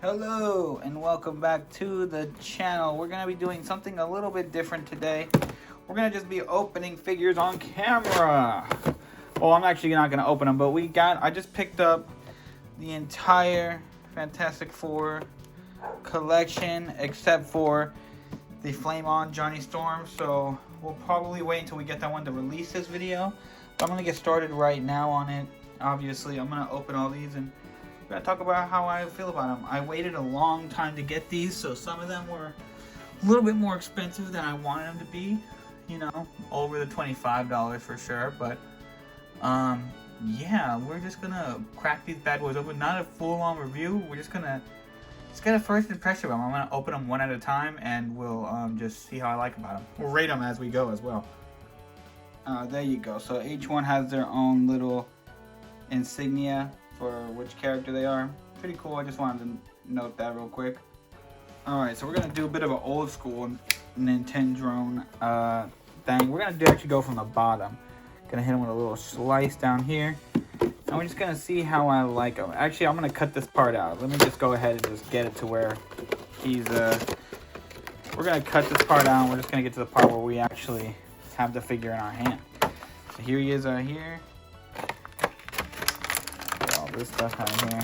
Hello and welcome back to the channel. We're going to be doing something a little bit different today. We're going to just be opening figures on camera. Well, I'm actually not going to open them, but I just picked up the entire Fantastic Four collection except for the Flame On Johnny Storm. So we'll probably wait until we get that one to release this video. But I'm going to get started right now on it. Obviously, I'm going to open all these and we're going to talk about how I feel about them. I waited a long time to get these, so some of them were a little bit more expensive than I wanted them to be. You know, over the $25 for sure. But, yeah, we're just going to crack these bad boys open. Not a full-on review. We're just going to get a first impression of them. I'm going to open them one at a time, and we'll just see how I like about them. We'll rate them as we go as well. There you go. So each one has their own little insignia for which character they are. Pretty cool. I just wanted to note that real quick. Alright, so we're going to do a bit of an old school Nintendrone thing. We're going to actually go from the bottom. Going to hit him with a little slice down here. And we're just going to see how I like him. Actually, I'm going to cut this part out. Let me just go ahead and just get it to where he's... We're going to cut this part out and we're just going to get to the part where we actually have the figure in our hand. So here he is right here. This stuff out here.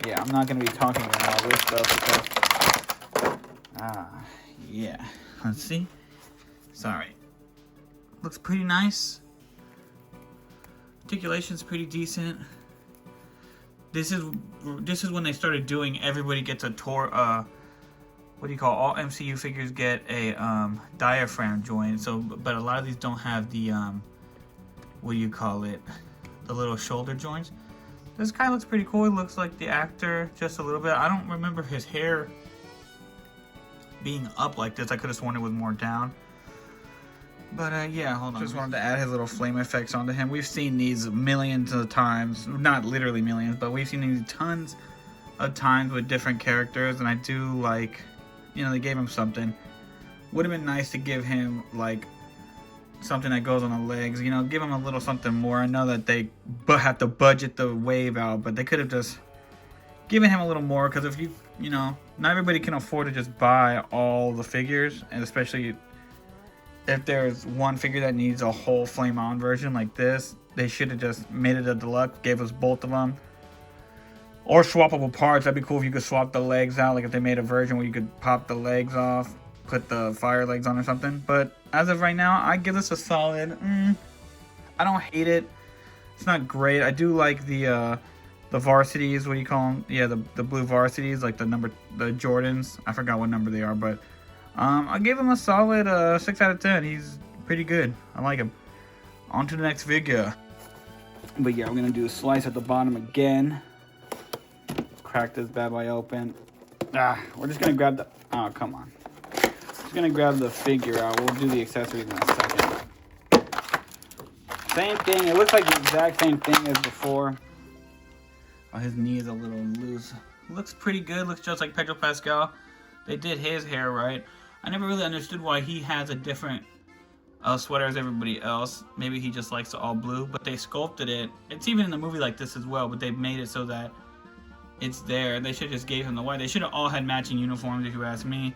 Yeah, I'm not going to be talking about all this stuff because... yeah. Let's see. Sorry. Looks pretty nice. Articulation's pretty decent. This is when they started doing everybody gets a what do you call, all MCU figures get a diaphragm joint. So, but a lot of these don't have the what do you call it, the little shoulder joints. This guy looks pretty cool. He looks like the actor just a little bit. I don't remember his hair being up like this. I could have sworn it was more down. But yeah, hold on. Just wanted to add his little flame effects onto him. We've seen these millions of times, not literally millions, but we've seen these tons of times with different characters, and I do like, you know, they gave him something. Would have been nice to give him like something that goes on the legs, you know, give him a little something more. I know that they have to budget the wave out, but they could have just given him a little more, because if you know, not everybody can afford to just buy all the figures, and especially if there's one figure that needs a whole Flame On version like this, they should have just made it a deluxe, gave us both of them. Or swappable parts. That'd be cool if you could swap the legs out. Like if they made a version where you could pop the legs off, put the fire legs on or something. But as of right now, I give this a solid. I don't hate it. It's not great. I do like the varsities. What do you call them? Yeah, the blue varsities, like the Jordans. I forgot what number they are, but I gave him a solid 6 out of 10. He's pretty good. I like him. On to the next figure. But yeah, we're gonna do a slice at the bottom again. Crack this bad boy open. We're just gonna grab the... Oh, come on. Just gonna grab the figure out. We'll do the accessories in a second. Same thing. It looks like the exact same thing as before. Oh, his knee is a little loose. Looks pretty good. Looks just like Pedro Pascal. They did his hair right. I never really understood why he has a different sweater as everybody else. Maybe he just likes all blue, but they sculpted it. It's even in the movie like this as well, but they made it so that it's there. They should have just gave him the white. They should have all had matching uniforms, if you ask me.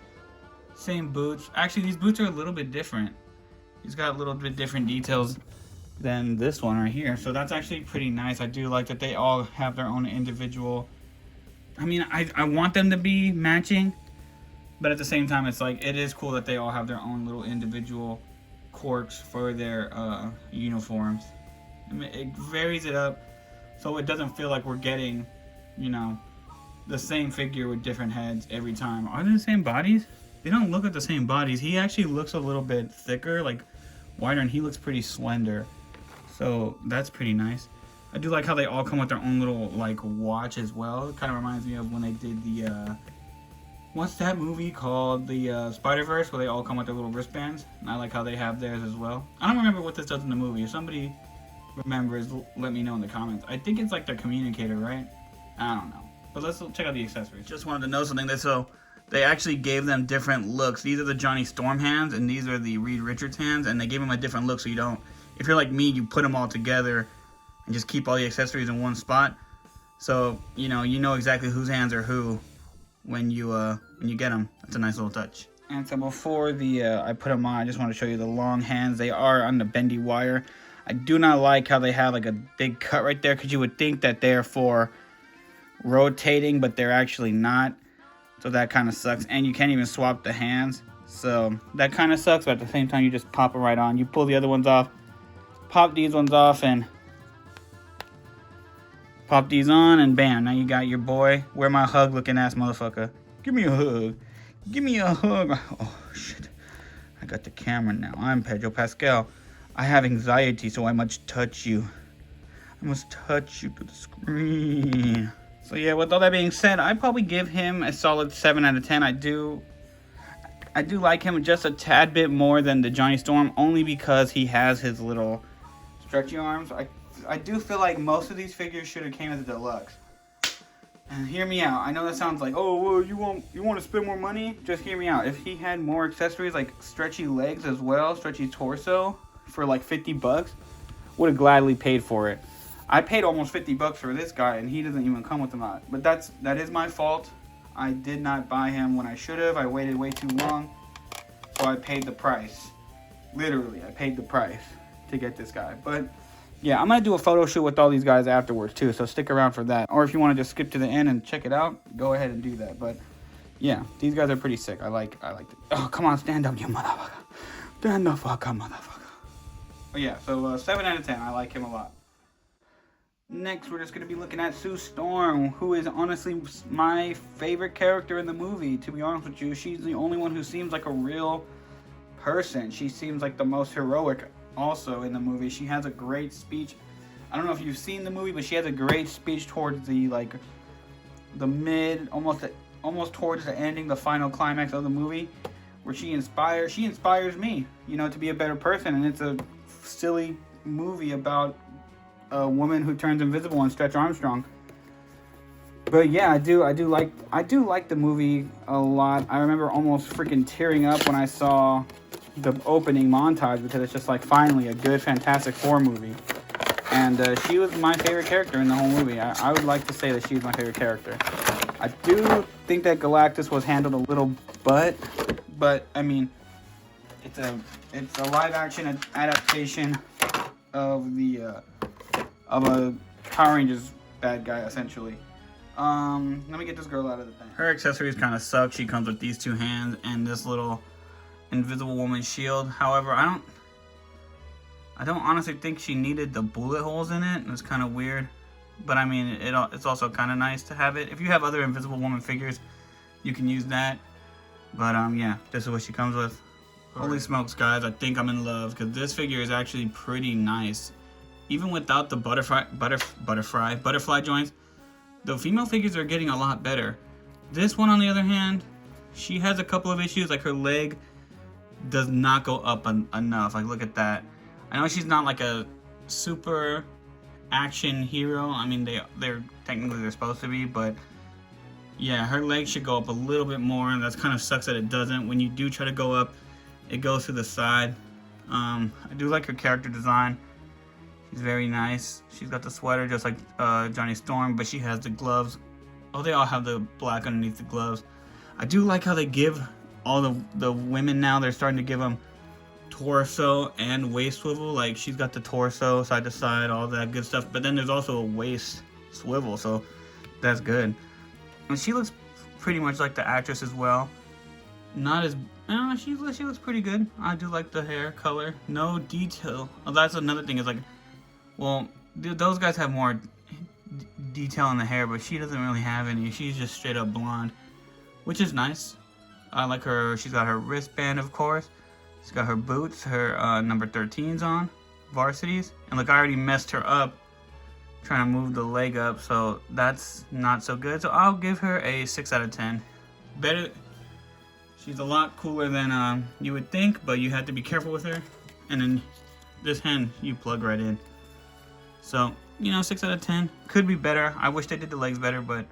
Same boots. Actually, these boots are a little bit different. He's got a little bit different details than this one right here. So that's actually pretty nice. I do like that they all have their own individual... I mean, I want them to be matching, but at the same time, it's like, it is cool that they all have their own little individual quirks for their uniforms. I mean, it varies it up so it doesn't feel like we're getting, you know, the same figure with different heads every time. Are they the same bodies? They don't look like the same bodies. He actually looks a little bit thicker, like wider, and he looks pretty slender. So that's pretty nice. I do like how they all come with their own little like watch as well. It kind of reminds me of when they did the what's that movie called? The Spider-Verse, where they all come with their little wristbands. And I like how they have theirs as well. I don't remember what this does in the movie. If somebody remembers, let me know in the comments. I think it's like their communicator, right? I don't know. But let's check out the accessories. Just wanted to know something. So they actually gave them different looks. These are the Johnny Storm hands, and these are the Reed Richards hands, and they gave them a different look so you don't, if you're like me, you put them all together and just keep all the accessories in one spot. So, you know exactly whose hands are who when you get them. That's a nice little touch. And so before I put them on, I just want to show you the long hands. They are on the bendy wire. I do not like how they have like a big cut right there, because you would think that they're for rotating, but they're actually not. So that kind of sucks. And you can't even swap the hands. So that kind of sucks, but at the same time, you just pop them right on. You pull the other ones off, pop these ones off, and pop these on, and bam, now you got your boy. Where my hug looking ass motherfucker. Give me a hug. Give me a hug. Oh, shit. I got the camera now. I'm Pedro Pascal. I have anxiety, so I must touch you. I must touch you to the screen. So yeah, with all that being said, I'd probably give him a solid 7 out of 10. I do like him just a tad bit more than the Johnny Storm, only because he has his little stretchy arms. I do feel like most of these figures should have came as a deluxe. And hear me out. I know that sounds like, oh, well, you want to spend more money? Just hear me out. If he had more accessories like stretchy legs as well, stretchy torso for like $50, would have gladly paid for it. I paid almost $50 for this guy, and he doesn't even come with them out. But that is my fault. I did not buy him when I should have. I waited way too long, so I paid the price. Literally, I paid the price to get this guy. But yeah, I'm gonna do a photo shoot with all these guys afterwards too, so stick around for that. Or if you want to just skip to the end and check it out, go ahead and do that. But yeah, these guys are pretty sick. I like it. Oh, come on, stand up, you motherfucker. Stand the fuck up, motherfucker. But yeah, so 7 out of 10. I like him a lot. Next, we're just going to be looking at Sue Storm, who is honestly my favorite character in the movie, to be honest with you. She's the only one who seems like a real person. She seems like the most heroic also in the movie. She has a great speech. I don't know if you've seen the movie, but she has a great speech towards the mid, almost towards the ending, the final climax of the movie, where she inspires me, to be a better person. And it's a silly movie about a woman who turns invisible and Stretch Armstrong. But yeah, I do like the movie a lot. I remember almost freaking tearing up when I saw the opening montage, because it's just like finally a good Fantastic Four movie. And she was my favorite character in the whole movie. I would like to say that she's my favorite character. I do think that Galactus was handled a little but I mean, it's a live action adaptation of a Power Rangers bad guy, essentially. Let me get this girl out of the thing. Her accessories kind of suck. She comes with these 2 hands and this little Invisible Woman shield. However, I don't honestly think she needed the bullet holes in it. It's kind of weird, but I mean, it's also kind of nice to have it. If you have other Invisible Woman figures, you can use that. But yeah, this is what she comes with. Holy smokes, guys! I think I'm in love, because this figure is actually pretty nice. Even without the butterfly joints, the female figures are getting a lot better. This one, on the other hand, she has a couple of issues. Like, her leg does not go up enough. Like, look at that. I know she's not like a super action hero. I mean, they're technically they're supposed to be, but yeah, her leg should go up a little bit more, and that kind of sucks that it doesn't. When you do try to go up, it goes to the side. I do like her character design. She's very nice. She's got the sweater just like Johnny Storm, but she has the gloves. Oh, they all have the black underneath the gloves. I do like how they give all the women now, they're starting to give them torso and waist swivel. Like, she's got the torso side to side, all that good stuff, but then there's also a waist swivel, so that's good. And she looks pretty much like the actress as well. Not as she looks pretty good. I do like the hair color. No detail. Oh, that's another thing, is like, well, those guys have more detail in the hair, but she doesn't really have any. She's just straight up blonde, which is nice. I like her. She's got her wristband, of course. She's got her boots, her number 13s on, varsities. And look, I already messed her up trying to move the leg up, so that's not so good. So I'll give her a 6 out of 10. Better. She's a lot cooler than you would think, but you have to be careful with her. And then this hand, you plug right in. So, you know, 6 out of 10. Could be better. I wish they did the legs better, but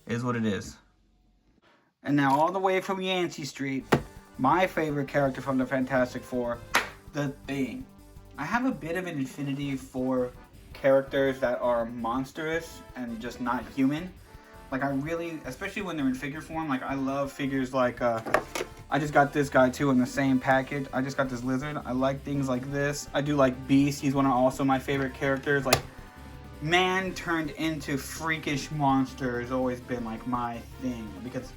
it is what it is. And now all the way from Yancey Street, my favorite character from the Fantastic Four, the Thing. I have a bit of an affinity for characters that are monstrous and just not human. Like, I really, especially when they're in figure form, like, I love figures like, I just got this guy too in the same package. I just got this lizard. I like things like this. I do like Beast. He's one of also my favorite characters. Like, man turned into freakish monster has always been like my thing, because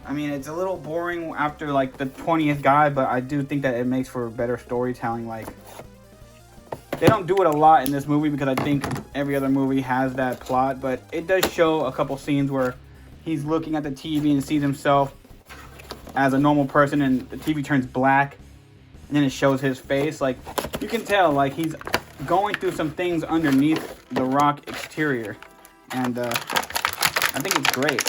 I mean, it's a little boring after like the 20th guy, but I do think that it makes for better storytelling. Like, they don't do it a lot in this movie because I think every other movie has that plot, but it does show a couple scenes where he's looking at the TV and sees himself as a normal person, and the TV turns black, and then it shows his face. Like, you can tell, like, he's going through some things underneath the rock exterior, and I think it's great.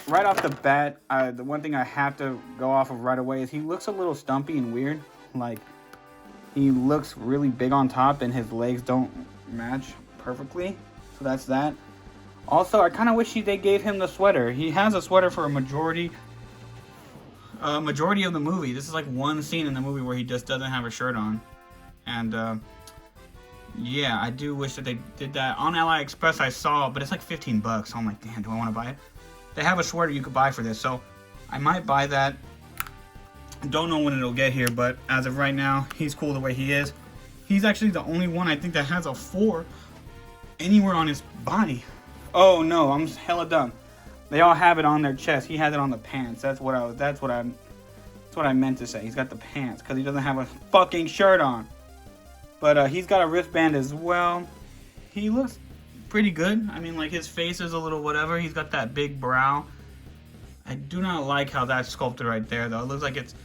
Right off the bat, the one thing I have to go off of right away is he looks a little stumpy and weird. Like, he looks really big on top and his legs don't match perfectly. So that's that. Also, I kind of wish they gave him the sweater. He has a sweater for a majority of the movie. This is like one scene in the movie where he just doesn't have a shirt on. And yeah, I do wish that they did that. On AliExpress I saw, but it's like 15 bucks. So I'm like, damn, do I want to buy it? They have a sweater you could buy for this, so I might buy that. Don't know when it'll get here, but as of right now, he's cool the way he is. He's actually the only one I think that has a 4 anywhere on his body. Oh no, I'm hella dumb. They all have it on their chest. He has it on the pants. That's what I meant to say. He's got the pants because he doesn't have a fucking shirt on. But he's got a wristband as well. He looks pretty good. I mean, like, his face is a little whatever. He's got that big brow. I do not like how that's sculpted right there, though. It looks like it's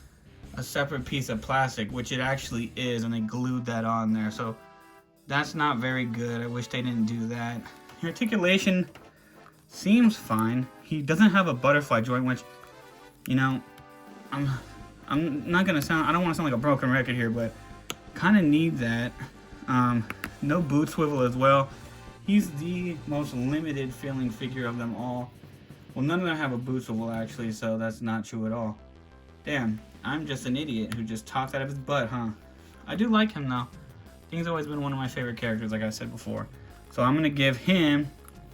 a separate piece of plastic, which it actually is, and they glued that on there. So that's not very good. I wish they didn't do that. The articulation seems fine. He doesn't have a butterfly joint, which, you know, I'm not gonna sound, I don't want to sound like a broken record here, but kind of need that. No boot swivel as well. He's the most limited feeling figure of them all. Well, none of them have a boot swivel, actually, so that's not true at all. Damn, I'm just an idiot who just talks out of his butt, huh? I do like him, though. I think he's always been one of my favorite characters, like I said before. So I'm going to give him,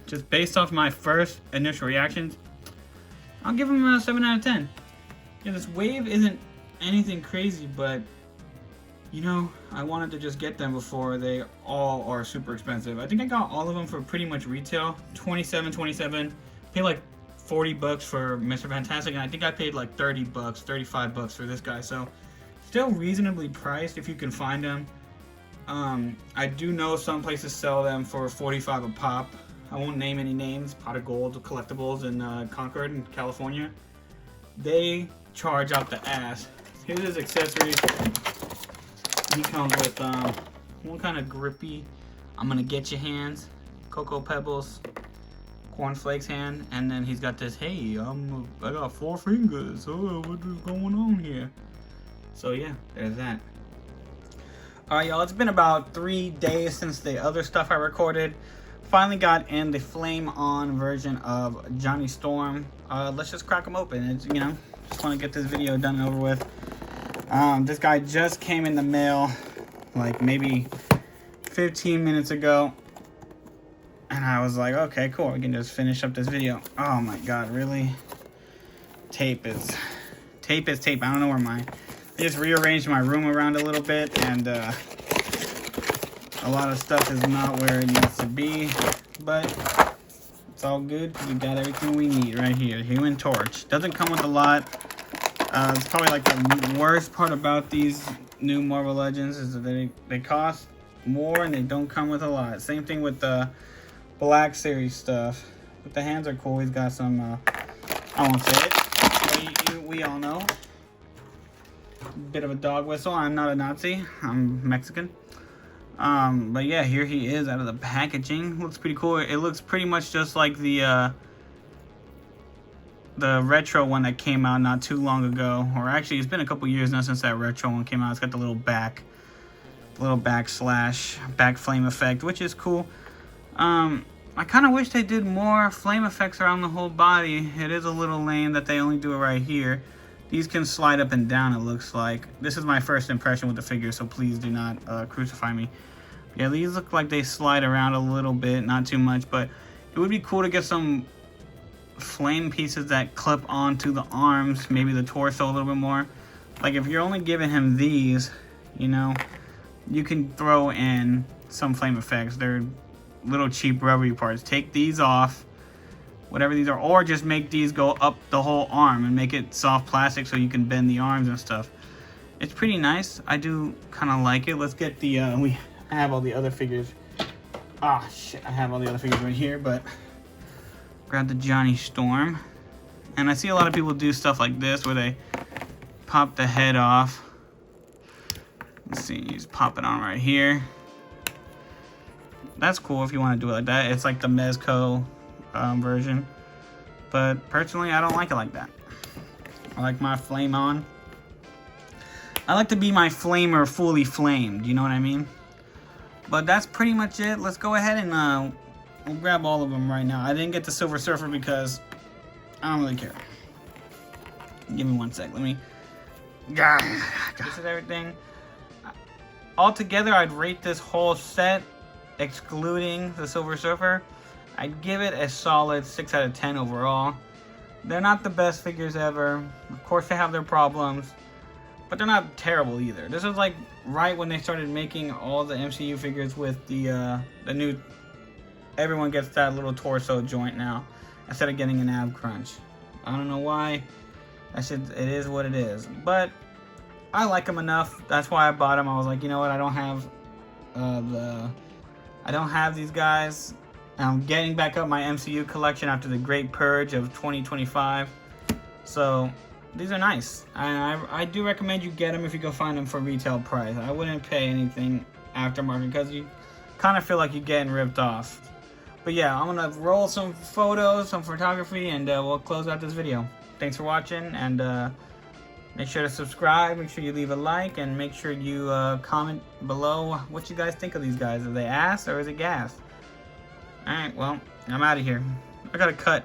just based off my first initial reactions, I'll give him a 7 out of 10. Yeah, this wave isn't anything crazy, but you know, I wanted to just get them before they all are super expensive. I think I got all of them for pretty much retail. $27. Paid like 40 bucks for Mr. Fantastic, and I think I paid like 30 bucks, 35 bucks for this guy. So still reasonably priced if you can find them. I do know some places sell them for 45 a pop. I won't name any names. Pot of Gold Collectibles in Concord in California. They charge out the ass. Here's his accessories. He comes with one kind of grippy, I'm gonna get your hands, Cocoa Pebbles, cornflakes hand, and then he's got this, hey, I got 4 fingers, oh, what is going on here? So yeah, there's that. Alright y'all, it's been about 3 days since the other stuff I recorded. Finally got in the Flame On version of Johnny Storm. Let's just crack them open. It's, you know, just want to get this video done and over with. This guy just came in the mail like maybe 15 minutes ago, and I was like, okay, cool, we can just finish up this video. Oh my god, really? Tape is tape. I don't know where I just rearranged my room around a little bit, and a lot of stuff is not where it needs to be, but it's all good because we got everything we need right here. Human Torch doesn't come with a lot. It's probably like the worst part about these new Marvel Legends is that they cost more and they don't come with a lot. Same thing with the Black Series stuff. But the hands are cool. He's got some, I won't say it, but we all know. Bit of a dog whistle. I'm not a Nazi. I'm Mexican. But yeah, here he is out of the packaging. Looks pretty cool. It looks pretty much just like the retro one that came out not too long ago, or actually it's been a couple years now since that retro one came out. It's got the little back little back flame effect, which is cool. I kind of wish they did more flame effects around the whole body. It is a little lame that they only do it right here. These can slide up and down, it looks like. This is my first impression with the figure, so please do not crucify me. Yeah, these look like they slide around a little bit, not too much, but it would be cool to get some flame pieces that clip onto the arms, maybe the torso a little bit more. Like if you're only giving him these, you know, you can throw in some flame effects. They're little cheap rubbery parts. Take these off, whatever these are, or just make these go up the whole arm and make it soft plastic so you can bend the arms and stuff. It's pretty nice. I do kind of like it. Let's get the I have all the other figures. Ah, shit, I have all the other figures right here, but grab the Johnny Storm. And I see a lot of people do stuff like this where they pop the head off. Let's see, you just pop it on right here. That's cool if you want to do it like that. It's like the Mezco version. But personally, I don't like it like that. I like my flame on. I like to be my flamer fully flamed, you know what I mean? But that's pretty much it. Let's go ahead and we'll grab all of them right now. I didn't get the Silver Surfer because I don't really care. Give me 1 sec. Let me... This is everything. Altogether, I'd rate this whole set, excluding the Silver Surfer, I'd give it a solid 6 out of 10 overall. They're not the best figures ever. Of course, they have their problems, but they're not terrible either. This is like right when they started making all the MCU figures with the new... Everyone gets that little torso joint now, instead of getting an ab crunch. I don't know why. It is what it is. But I like them enough. That's why I bought them. I was like, you know what? I don't have these guys. I'm getting back up my MCU collection after the Great Purge of 2025. So these are nice. I do recommend you get them if you go find them for retail price. I wouldn't pay anything aftermarket because you kind of feel like you're getting ripped off. But yeah, I'm going to roll some photos, some photography, and we'll close out this video. Thanks for watching, and make sure to subscribe, make sure you leave a like, and make sure you comment below what you guys think of these guys. Are they ass or is it gas? Alright, well, I'm out of here. I gotta cut.